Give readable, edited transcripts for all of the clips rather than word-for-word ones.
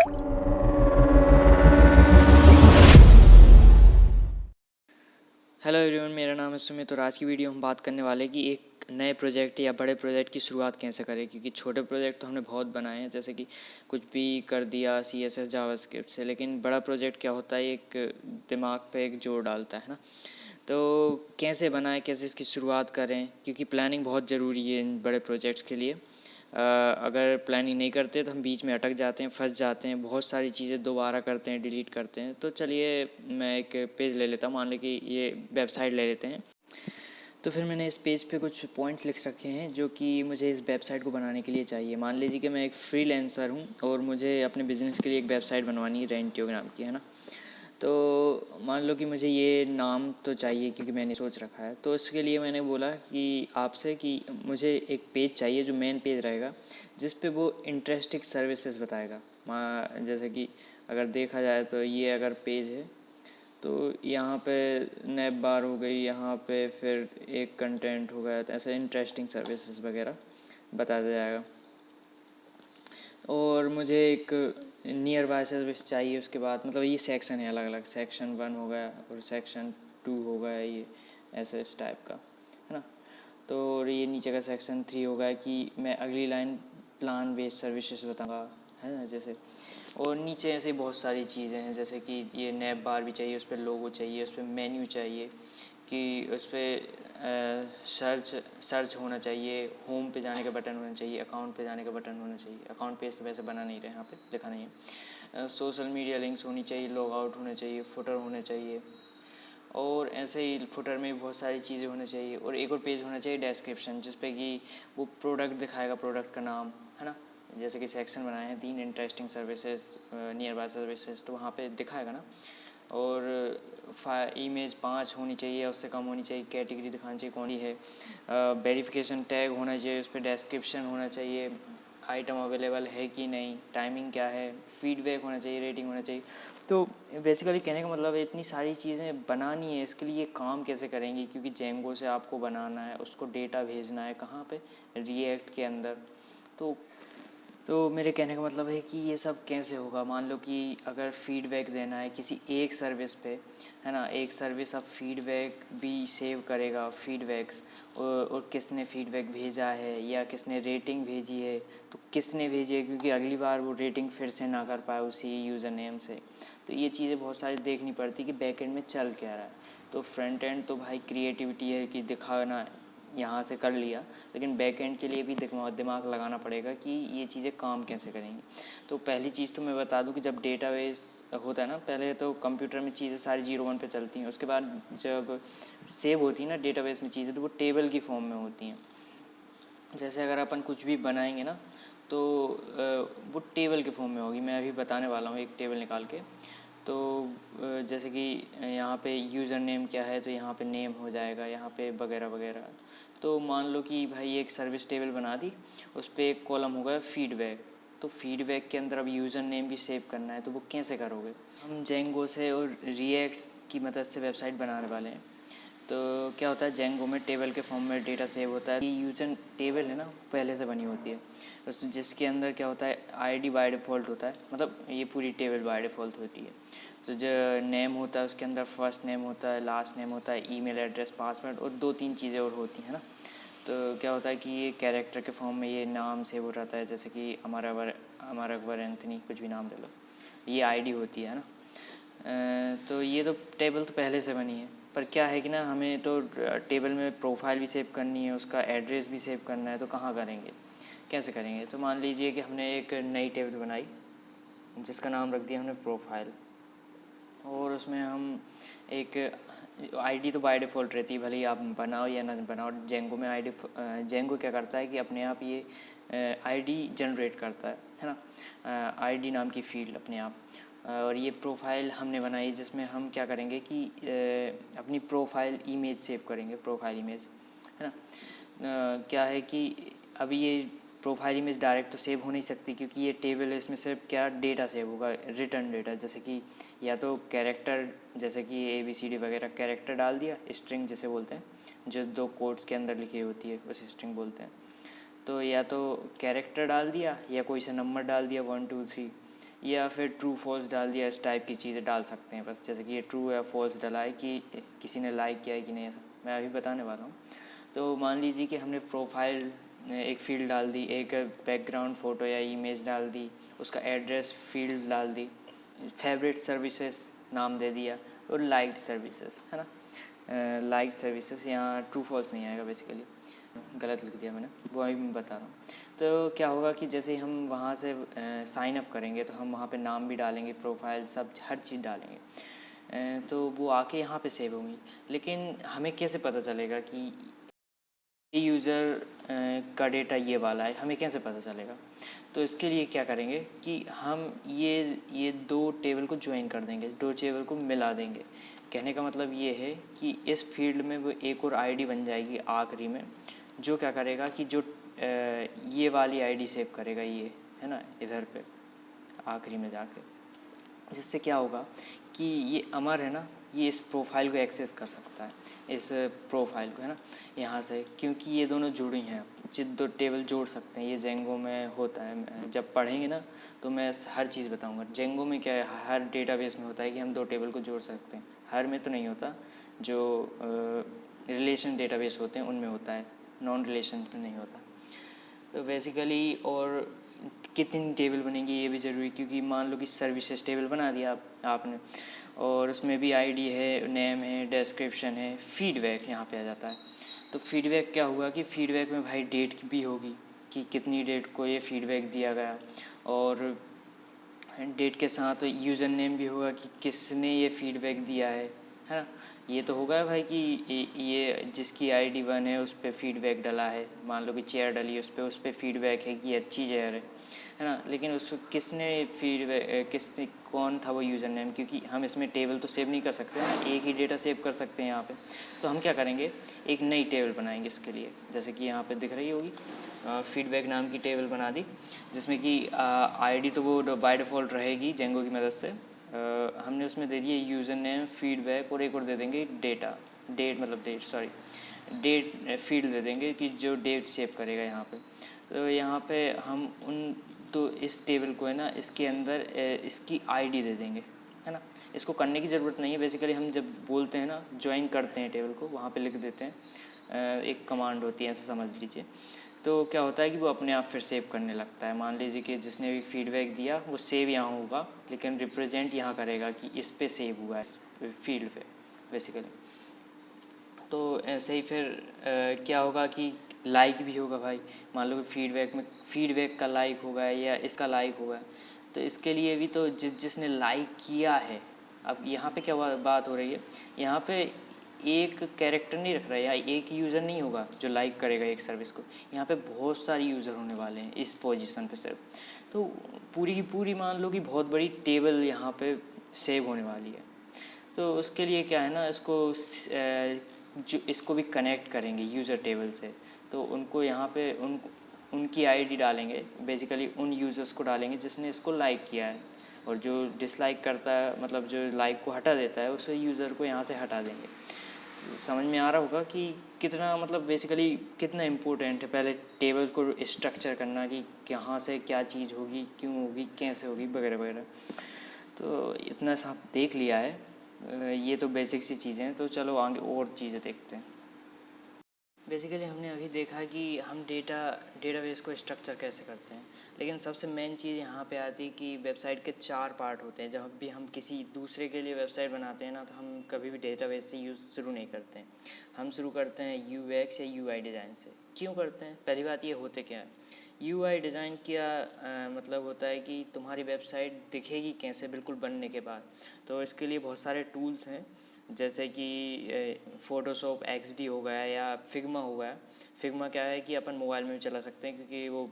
Hello everyone, मेरा नाम है सुमित और आज की वीडियो हम बात करने वाले कि एक नए प्रोजेक्ट या बड़े प्रोजेक्ट की शुरुआत कैसे करें। क्योंकि छोटे प्रोजेक्ट तो हमने बहुत बनाए हैं, जैसे कि कुछ भी कर दिया CSS जावास्क्रिप्ट से, लेकिन बड़ा प्रोजेक्ट क्या होता है, एक दिमाग पे एक जोर डालता है ना। तो कैसे बनाएं, कैसे इसकी शुरुआत करें, क्योंकि प्लानिंग बहुत ज़रूरी है इन बड़े प्रोजेक्ट्स के लिए। अगर प्लानिंग नहीं करते तो हम बीच में अटक जाते हैं, फंस जाते हैं, बहुत सारी चीज़ें दोबारा करते हैं, डिलीट करते हैं। तो चलिए मैं एक पेज ले लेता हूँ, मान लो कि ये वेबसाइट ले लेते हैं। तो फिर मैंने इस पेज पे कुछ पॉइंट्स लिख रखे हैं जो कि मुझे इस वेबसाइट को बनाने के लिए चाहिए। मान लीजिए कि मैं एक फ्रीलांसर हूँ और मुझे अपने बिज़नेस के लिए एक वेबसाइट बनवानी है, रेंटियो नाम की, है ना। तो मान लो कि मुझे ये नाम तो चाहिए क्योंकि मैंने सोच रखा है। तो इसके लिए मैंने बोला कि आपसे कि मुझे एक पेज चाहिए जो मेन पेज रहेगा, जिस पे वो इंटरेस्टिंग सर्विसेज बताएगा। जैसे कि अगर देखा जाए तो ये अगर पेज है तो यहाँ पे नैप बार हो गई, यहाँ पे फिर एक कंटेंट हो गया, तो ऐसे इंटरेस्टिंग सर्विसेज वगैरह बता दिया जाएगा। और मुझे एक नियर बाय सर्विस चाहिए। उसके बाद मतलब ये सेक्शन है, अलग अलग सेक्शन 1 हो गया और सेक्शन 2 हो गया, ये ऐसे इस टाइप का, है ना। तो और ये नीचे का सेक्शन 3 हो गया कि मैं अगली लाइन प्लान बेस्ड सर्विसेज बताऊँगा, है ना, जैसे। और नीचे ऐसे बहुत सारी चीज़ें हैं, जैसे कि ये नैप बार भी चाहिए, उस पर लोगो चाहिए, उस पर मेन्यू चाहिए, कि उस पर सर्च होना चाहिए, होम पे जाने का बटन होना चाहिए, अकाउंट पे जाने का बटन होना चाहिए। अकाउंट पेज तो वैसे बना नहीं रहे, यहाँ पे लिखा नहीं है। सोशल मीडिया लिंक्स होनी चाहिए, लॉग आउट होना चाहिए, फुटर होना चाहिए, और ऐसे ही फुटर में बहुत सारी चीज़ें होनी चाहिए। और एक और पेज होना चाहिए डेस्क्रिप्शन, जिस पे कि वो प्रोडक्ट दिखाएगा, प्रोडक्ट का नाम, है ना। जैसे कि सेक्शन बनाए हैं 3 interesting services, near by services, तो वहाँ पे दिखाएगा ना। और इमेज 5 होनी चाहिए, उससे कम होनी चाहिए, कैटेगरी दिखानी चाहिए कौन सी है, वेरिफिकेशन टैग होना चाहिए, उस पर डेस्क्रिप्शन होना चाहिए, आइटम अवेलेबल है कि नहीं, टाइमिंग क्या है, फीडबैक होना चाहिए, रेटिंग होना चाहिए। तो बेसिकली कहने का मतलब है इतनी सारी चीज़ें बनानी है। इसके लिए काम कैसे करेंगे, क्योंकि जेंगो से आपको बनाना है, उसको डेटा भेजना है कहाँ पे, रिएक्ट के अंदर। तो मेरे कहने का मतलब है कि ये सब कैसे होगा। मान लो कि अगर फीडबैक देना है किसी एक सर्विस पे, है ना, एक सर्विस अब फीडबैक भी सेव करेगा, फीडबैक्स, और किसने फीडबैक भेजा है या किसने रेटिंग भेजी है, तो किसने भेजी है, क्योंकि अगली बार वो रेटिंग फिर से ना कर पाए उसी यूज़र नेम से। तो ये चीज़ें बहुत सारी देखनी पड़ती कि बैक एंड में चल क्या रहा है। तो फ्रंट एंड तो भाई क्रिएटिविटी है कि दिखाना यहाँ से कर लिया, लेकिन बैक एंड के लिए भी दिमाग लगाना पड़ेगा कि ये चीज़ें काम कैसे करेंगी। तो पहली चीज़ तो मैं बता दूं कि जब डेटाबेस होता है ना, पहले तो कंप्यूटर में चीज़ें सारी 0 1 पे चलती हैं। उसके बाद जब सेव होती है ना डेटाबेस में चीज़ें, तो वो टेबल की फॉर्म में होती हैं। जैसे अगर अपन कुछ भी बनाएंगे ना, तो वो टेबल के फॉर्म में होगी। मैं अभी बताने वाला हूँ एक टेबल निकाल के। तो जैसे कि यहाँ पे यूज़र नेम क्या है, तो यहाँ पे नेम हो जाएगा, यहाँ पे वगैरह वगैरह। तो मान लो कि भाई एक सर्विस टेबल बना दी, उस पर एक कॉलम होगा फीडबैक। तो फीडबैक के अंदर अब यूज़र नेम भी सेव करना है, तो वो कैसे करोगे। हम जेंगो से और रिएक्ट की मदद से वेबसाइट बनाने वाले हैं। तो क्या होता है, जेंगो में टेबल के फॉर्म में डेटा सेव होता है। यूजर टेबल है ना, पहले से बनी होती है, उस जिसके अंदर क्या होता है, आईडी बाय डिफ़ॉल्ट होता है, मतलब ये पूरी टेबल बाय डिफ़ॉल्ट होती है। तो जो नेम होता है उसके अंदर फर्स्ट नेम होता है, लास्ट नेम होता है, ईमेल एड्रेस, पासवर्ड, और 2 3 चीज़ें और होती हैं ना। तो क्या होता है कि ये कैरेक्टर के फॉर्म में ये नाम सेव हो जाता है, जैसे कि अमर अकबर एंथनी, कुछ भी नाम ले लो, ये आईडी होती है ना। तो ये तो टेबल तो पहले से बनी है, पर क्या है कि ना, हमें तो टेबल में प्रोफाइल भी सेव करनी है, उसका एड्रेस भी सेव करना है। तो कहाँ करेंगे, कैसे करेंगे। तो मान लीजिए कि हमने एक नई टेबल बनाई जिसका नाम रख दिया हमने प्रोफाइल, और उसमें हम एक आईडी तो बाय डिफ़ॉल्ट रहती है, भले ही आप बनाओ या ना बनाओ। जेंगो में आईडी, जेंगो क्या करता है कि अपने आप ये आईडी जनरेट करता है ना, आईडी नाम की फील्ड अपने आप। और ये प्रोफाइल हमने बनाई जिसमें हम क्या करेंगे कि अपनी प्रोफाइल इमेज सेव करेंगे, प्रोफाइल इमेज, है ना। क्या है कि अभी ये प्रोफाइल इमेज डायरेक्ट तो सेव हो नहीं सकती, क्योंकि ये टेबल है, इसमें सिर्फ क्या डेटा सेव होगा, रिटर्न डेटा, जैसे कि या तो कैरेक्टर, जैसे कि ABCD वगैरह कैरेक्टर डाल दिया, स्ट्रिंग जिसे बोलते हैं, जो 2 कोट्स के अंदर लिखी होती है उसे स्ट्रिंग बोलते हैं। तो या तो कैरेक्टर डाल दिया या कोई सा नंबर डाल दिया 1 2 3, या फिर ट्रू फॉल्स डाल दिया, इस टाइप की चीज़ें डाल सकते हैं बस। जैसे कि ये ट्रू या फॉल्स डाला है कि किसी ने लाइक किया है कि नहीं, ऐसा मैं अभी बताने वाला हूँ। तो मान लीजिए कि हमने प्रोफाइल एक फ़ील्ड डाल दी, एक बैकग्राउंड फ़ोटो या इमेज डाल दी, उसका एड्रेस फील्ड डाल दी, फेवरेट सर्विसेज नाम दे दिया और लाइक्ड सर्विसेज, है ना। लाइक्ड सर्विसेज यहाँ ट्रू फॉल्स नहीं आएगा, बेसिकली गलत लिख दिया मैंने, वो अभी मैं बता रहा हूँ। तो क्या होगा कि जैसे ही हम वहाँ से साइन अप करेंगे तो हम वहाँ पे नाम भी डालेंगे, प्रोफाइल सब हर चीज़ डालेंगे, तो वो आके यहाँ पे सेव होंगी। लेकिन हमें कैसे पता चलेगा कि ये यूज़र का डेटा ये वाला है, हमें कैसे पता चलेगा? तो इसके लिए क्या करेंगे कि हम ये दो टेबल को ज्वाइन कर देंगे, दो टेबल को मिला देंगे। कहने का मतलब ये है कि इस फील्ड में वो एक और आईडी बन जाएगी आखिरी में, जो क्या करेगा कि जो ये वाली आईडी सेव करेगा, ये है ना, इधर पे आखिरी में जाके, जिससे क्या होगा कि ये अमर है ना, ये इस प्रोफाइल को एक्सेस कर सकता है, इस प्रोफाइल को, है ना, यहाँ से, क्योंकि ये दोनों जुड़ी हैं। दो टेबल जोड़ सकते हैं, ये जेंगो में होता है। जब पढ़ेंगे ना तो मैं हर चीज़ बताऊंगा। जेंगो में क्या है, हर डेटाबेस में होता है कि हम दो टेबल को जोड़ सकते हैं। हर में तो नहीं होता, जो रिलेशन डेटाबेस होते हैं उनमें होता है, नॉन रिलेशन में नहीं होता। तो बेसिकली और कितनी टेबल बनेंगी ये भी ज़रूरी, क्योंकि मान लो कि सर्विसेज टेबल बना दिया आपने, और उसमें भी आईडी है, नेम है, डिस्क्रिप्शन है, फीडबैक यहाँ पे आ जाता है। तो फीडबैक क्या हुआ कि फीडबैक में भाई डेट भी होगी कि कितनी डेट को ये फीडबैक दिया गया, और डेट के साथ यूज़र नेम भी होगा कि किसने ये फीडबैक दिया है ना। ये तो होगा भाई कि ये जिसकी आईडी 1 है उस पर फीडबैक डला है, मान लो कि चेयर डली उस पर फीडबैक है कि अच्छी चेयर है ना। लेकिन उस किसने फीडबैक, किसने, कौन था वो यूज़र नेम, क्योंकि हम इसमें टेबल तो सेव नहीं कर सकते ना, एक ही डेटा सेव कर सकते हैं यहाँ पे। तो हम क्या करेंगे, एक नई टेबल बनाएंगे इसके लिए, जैसे कि यहाँ पे दिख रही होगी, फीडबैक नाम की टेबल बना दी, जिसमें कि आईडी तो वो बाय डिफ़ॉल्ट रहेगी जेंगो की मदद से। हमने उसमें दे दिए यूज़र नेम, फीडबैक, और एक और दे देंगे डेटा, डेट फील्ड दे देंगे कि जो डेट सेव करेगा यहाँ पे। तो यहाँ पे हम उन, तो इस टेबल को है ना, इसके अंदर इसकी आईडी दे देंगे, है ना। इसको करने की ज़रूरत नहीं है, बेसिकली हम जब बोलते हैं ना, ज्वाइन करते हैं टेबल को, वहाँ पे लिख देते हैं, एक कमांड होती है, ऐसा समझ लीजिए। तो क्या होता है कि वो अपने आप फिर सेव करने लगता है। मान लीजिए कि जिसने भी फीडबैक दिया वो सेव यहाँ होगा, लेकिन रिप्रेजेंट यहाँ करेगा कि इस पे सेव हुआ है, इस फील्ड पे बेसिकली। तो ऐसे ही फिर क्या होगा कि लाइक भी होगा भाई। मान लो कि फीडबैक में फीडबैक का लाइक होगा या इसका लाइक होगा, तो इसके लिए भी तो जिसने लाइक किया है। अब यहाँ पे क्या बात हो रही है, यहाँ पे एक कैरेक्टर नहीं रख रहा है, या एक यूज़र नहीं होगा जो लाइक करेगा एक सर्विस को। यहाँ पे बहुत सारी यूज़र होने वाले हैं इस पोजीशन पे सिर्फ। तो पूरी की पूरी मान लो कि बहुत बड़ी टेबल यहाँ पे सेव होने वाली है। तो उसके लिए क्या है ना, जो इसको भी कनेक्ट करेंगे यूज़र टेबल से, तो उनको यहाँ पे उनकी आईडी डालेंगे, बेसिकली उन यूज़र्स को डालेंगे जिसने इसको लाइक किया है, और जो डिसलाइक करता है, मतलब जो लाइक को हटा देता है, उस यूज़र को यहाँ से हटा देंगे। तो समझ में आ रहा होगा कि कितना, मतलब बेसिकली कितना इम्पोर्टेंट है पहले टेबल को स्ट्रक्चर करना, कि कहाँ से क्या चीज़ होगी, क्यों होगी, कैसे होगी, वगैरह वगैरह। तो इतना सा देख लिया है, ये तो बेसिक सी चीज़ें हैं। तो चलो आगे और चीज़ें देखते हैं। बेसिकली हमने अभी देखा कि हम डेटाबेस को स्ट्रक्चर कैसे करते हैं, लेकिन सबसे मेन चीज़ यहाँ पे आती है कि वेबसाइट के 4 पार्ट होते हैं। जब भी हम किसी दूसरे के लिए वेबसाइट बनाते हैं ना, तो हम कभी भी डेटाबेस से यूज़ शुरू नहीं करते हैं। हम शुरू करते हैं यूएक्स या यूआई डिज़ाइन से। क्यों करते हैं? पहली बात, ये होते क्या है, यूआई डिज़ाइन क्या मतलब होता है कि तुम्हारी वेबसाइट दिखेगी कैसे बिल्कुल बनने के बाद। तो इसके लिए बहुत सारे टूल्स हैं, जैसे कि फ़ोटोशॉप एक्सडी हो गया या फिग्मा हो गया। फिग्मा क्या है कि अपन मोबाइल में भी चला सकते हैं, क्योंकि वो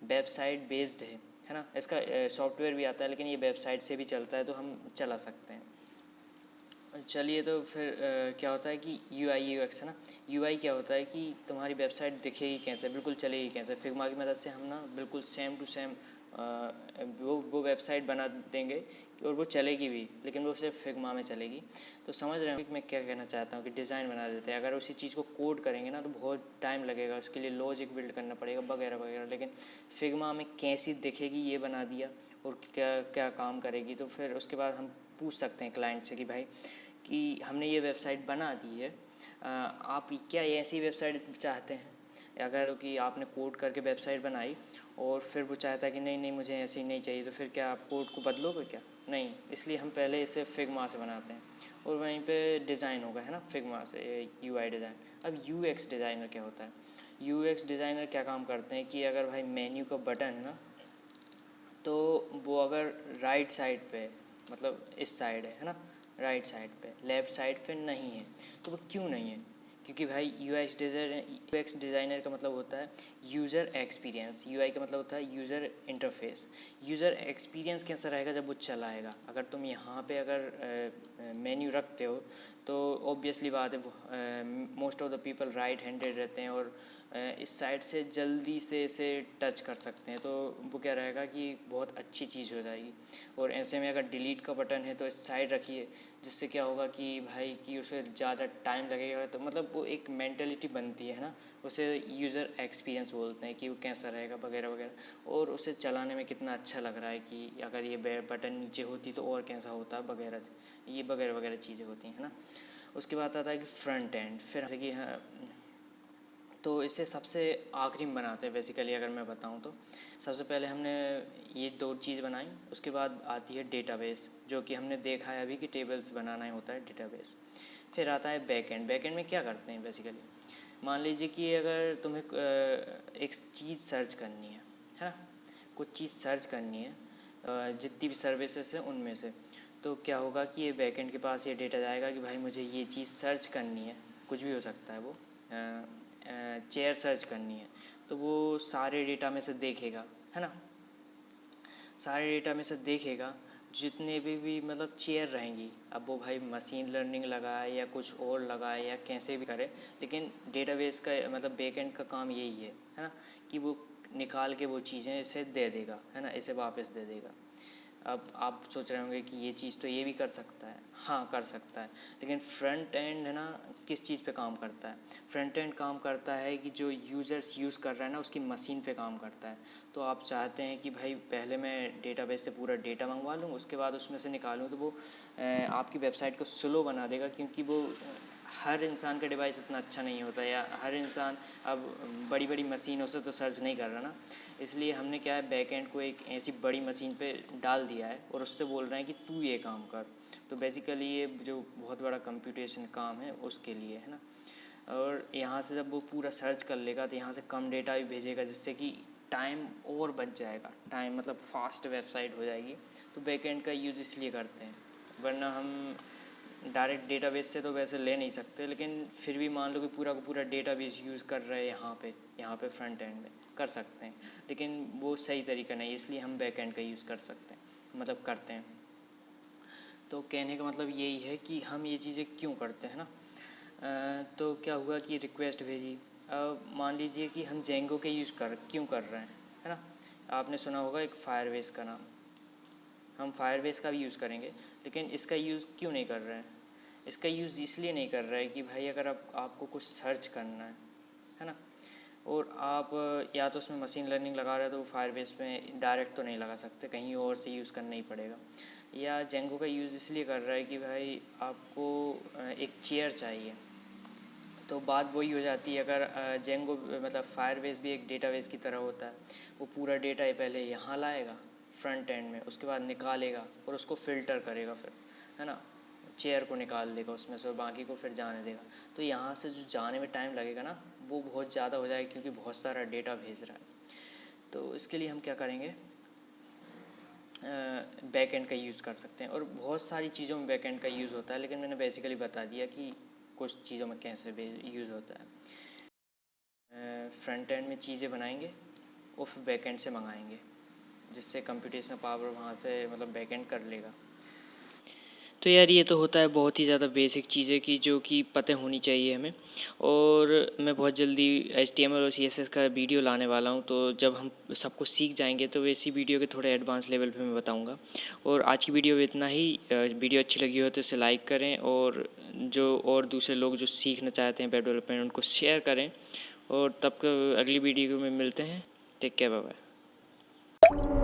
वेबसाइट बेस्ड है ना। इसका सॉफ्टवेयर भी आता है, लेकिन ये वेबसाइट से भी चलता है, तो हम चला सकते हैं। चलिए, तो फिर क्या होता है कि यूआई यूएक्स है ना। यूआई क्या होता है कि तुम्हारी वेबसाइट दिखेगी कैसे, बिल्कुल चलेगी कैसे। फिग्मा की मदद से हम ना बिल्कुल सेम टू सेम वो वेबसाइट बना देंगे और वो चलेगी भी, लेकिन वो सिर्फ फिग्मा में चलेगी। तो समझ रहे हो कि मैं क्या कहना चाहता हूँ कि डिज़ाइन बना देते हैं। अगर उसी चीज़ को कोड करेंगे ना तो बहुत टाइम लगेगा, उसके लिए लॉजिक बिल्ड करना पड़ेगा वगैरह वगैरह। लेकिन फिग्मा में कैसी दिखेगी ये बना दिया और क्या क्या काम करेगी। तो फिर उसके बाद हम पूछ सकते हैं क्लाइंट से कि भाई कि हमने ये वेबसाइट बना दी है, आप क्या ऐसी वेबसाइट चाहते हैं? अगर कि आपने कोड करके वेबसाइट बनाई और फिर वो चाहता है कि नहीं नहीं मुझे ऐसी नहीं चाहिए, तो फिर क्या आप कोड को बदलोगे क्या? नहीं, इसलिए हम पहले इसे फिग्मा से बनाते हैं और वहीं पे डिज़ाइन होगा, है ना, फिग्मा से यूआई डिज़ाइन। अब यूएक्स डिज़ाइनर क्या होता है? यूएक्स डिज़ाइनर क्या काम करते हैं कि अगर भाई मेन्यू का बटन है ना, तो वो अगर राइट साइड पे, मतलब इस साइड है ना, राइट साइड पे, लेफ़्ट साइड पे नहीं है, तो वो क्यों नहीं है? क्योंकि भाई यूएक्स डिज़ाइनर का मतलब होता है यूज़र एक्सपीरियंस, यूआई का मतलब होता है यूज़र इंटरफेस। यूज़र एक्सपीरियंस कैसा रहेगा जब वो चलाएगा? अगर तुम यहाँ पे अगर मेन्यू रखते हो तो ऑब्वियसली बात है most of the people right handed रहते हैं और इस साइड से जल्दी से इसे टच कर सकते हैं, तो वो क्या रहेगा कि बहुत अच्छी चीज़ हो जाएगी। और ऐसे में अगर डिलीट का बटन है तो इस साइड रखिए, जिससे क्या होगा कि भाई कि उसे ज़्यादा टाइम लगेगा, तो मतलब वो एक मेंटलिटी बनती है ना, उसे यूज़र एक्सपीरियंस बोलते हैं कि वो कैसा रहेगा वगैरह वगैरह, और उसे चलाने में कितना अच्छा लग रहा है कि अगर ये बटन नीचे होती तो और कैसा होता वगैरह, ये वगैरह वगैरह चीज़ें होती हैं, है ना। उसके बाद आता है कि फ्रंट एंड, फिर जैसे कि हाँ, तो इसे सबसे आखिरी में बनाते हैं बेसिकली। अगर मैं बताऊं तो सबसे पहले हमने ये दो चीज़ बनाई, उसके बाद आती है डेटाबेस, जो कि हमने देखा है अभी कि टेबल्स बनाना ही होता है डेटाबेस। फिर आता है बैकएंड। बैकएंड में क्या करते हैं बेसिकली, मान लीजिए कि अगर तुम्हें एक चीज़ सर्च करनी है ना, कुछ चीज़ सर्च करनी है, जितनी भी सर्विसेज हैं उनमें से, तो क्या होगा कि ये बैकएंड के पास ये डेटा जाएगा कि भाई मुझे ये चीज़ सर्च करनी है, कुछ भी हो सकता है वो, चेयर सर्च करनी है, तो वो सारे डेटा में से देखेगा, है ना, सारे डेटा में से देखेगा जितने भी मतलब चेयर रहेंगी। अब वो भाई मशीन लर्निंग लगाए या कुछ और लगाए या कैसे भी करे, लेकिन डेटाबेस का मतलब बैकएंड का काम यही है ना, कि वो निकाल के वो चीज़ें इसे दे देगा, है ना, इसे वापस दे देगा। अब आप सोच रहे होंगे कि ये चीज़ तो ये भी कर सकता है, हाँ कर सकता है, लेकिन फ्रंट एंड है ना किस चीज़ पे काम करता है? फ्रंट एंड काम करता है कि जो यूज़र्स यूज़ कर रहा है ना उसकी मशीन पे काम करता है। तो आप चाहते हैं कि भाई पहले मैं डेटाबेस से पूरा डेटा मंगवा लूँ, उसके बाद उसमें से निकालूँ, तो वो आपकी वेबसाइट को स्लो बना देगा, क्योंकि वो हर इंसान का डिवाइस इतना अच्छा नहीं होता, या हर इंसान अब बड़ी बड़ी मशीनों से तो सर्च नहीं कर रहा ना। इसलिए हमने क्या है, बैकएंड को एक ऐसी बड़ी मशीन पे डाल दिया है और उससे बोल रहे हैं कि तू ये काम कर। तो बेसिकली ये जो बहुत बड़ा कंप्यूटेशन काम है उसके लिए, है ना। और यहाँ से जब वो पूरा सर्च कर लेगा तो यहाँ से कम डेटा भी भेजेगा, जिससे कि टाइम और बच जाएगा, टाइम मतलब फास्ट वेबसाइट हो जाएगी। तो बैकएंड का यूज़ इसलिए करते हैं, वरना हम डायरेक्ट डेटाबेस से तो वैसे ले नहीं सकते, लेकिन फिर भी मान लो कि पूरा का पूरा डेटाबेस यूज़ कर रहे हैं यहाँ पे फ्रंट एंड में कर सकते हैं, लेकिन वो सही तरीका नहीं, इसलिए हम बैक एंड का यूज़ कर सकते हैं, मतलब करते हैं। तो कहने का मतलब यही है कि हम ये चीज़ें क्यों करते हैं ना। तो क्या हुआ कि रिक्वेस्ट भेजी, अब मान लीजिए कि हम जेंगो के यूज़ क्यों कर रहे हैं, है ना। आपने सुना होगा एक फायरबेस का नाम, हम फायरबेस का भी यूज़ करेंगे, लेकिन इसका यूज़ क्यों नहीं कर रहे हैं? इसका यूज़ इसलिए नहीं कर रहा है कि भाई अगर आपको कुछ सर्च करना है ना, और आप या तो उसमें मशीन लर्निंग लगा रहे हो तो वो फायरबेस में डायरेक्ट तो नहीं लगा सकते, कहीं और से यूज़ करना ही पड़ेगा। या जेंगो का यूज़ इसलिए कर रहा है कि भाई आपको एक चेयर चाहिए, तो बात वही हो जाती है। अगर जेंगो मतलब फायरबेस भी एक डेटाबेस की तरह होता है, वो पूरा डेटा ही पहले यहाँ लाएगा फ्रंट एंड में, उसके बाद निकालेगा और उसको फ़िल्टर करेगा फिर, है ना, चेयर को निकाल देगा उसमें से और बाकी को फिर जाने देगा। तो यहाँ से जो जाने में टाइम लगेगा ना वो बहुत ज़्यादा हो जाएगा, क्योंकि बहुत सारा डेटा भेज रहा है। तो इसके लिए हम क्या करेंगे, बैक एंड का यूज़ कर सकते हैं, और बहुत सारी चीज़ों में बैक एंड का यूज़ होता है, लेकिन मैंने बेसिकली बता दिया कि कुछ चीज़ों में कैसे यूज़ होता है। फ्रंट एंड में चीज़ें बनाएंगे और फिर बैक एंड से मंगाएंगे, जिससे कंप्यूटेशनल पावर वहाँ से मतलब बैक एंड कर लेगा। तो यार ये तो होता है बहुत ही ज़्यादा बेसिक चीज़ें कि जो कि पता होनी चाहिए हमें। और मैं बहुत जल्दी HTML और CSS का वीडियो लाने वाला हूँ, तो जब हम सब कुछ सीख जाएंगे तो वैसी वीडियो के थोड़े एडवांस लेवल पे मैं बताऊँगा। और आज की वीडियो में इतना ही। वीडियो अच्छी लगी हो तो इसे लाइक करें, और जो और दूसरे लोग जो सीखना चाहते हैं वेब डेवलपमेंट उनको शेयर करें। और तब अगली वीडियो में मिलते हैं। Take care, bye bye.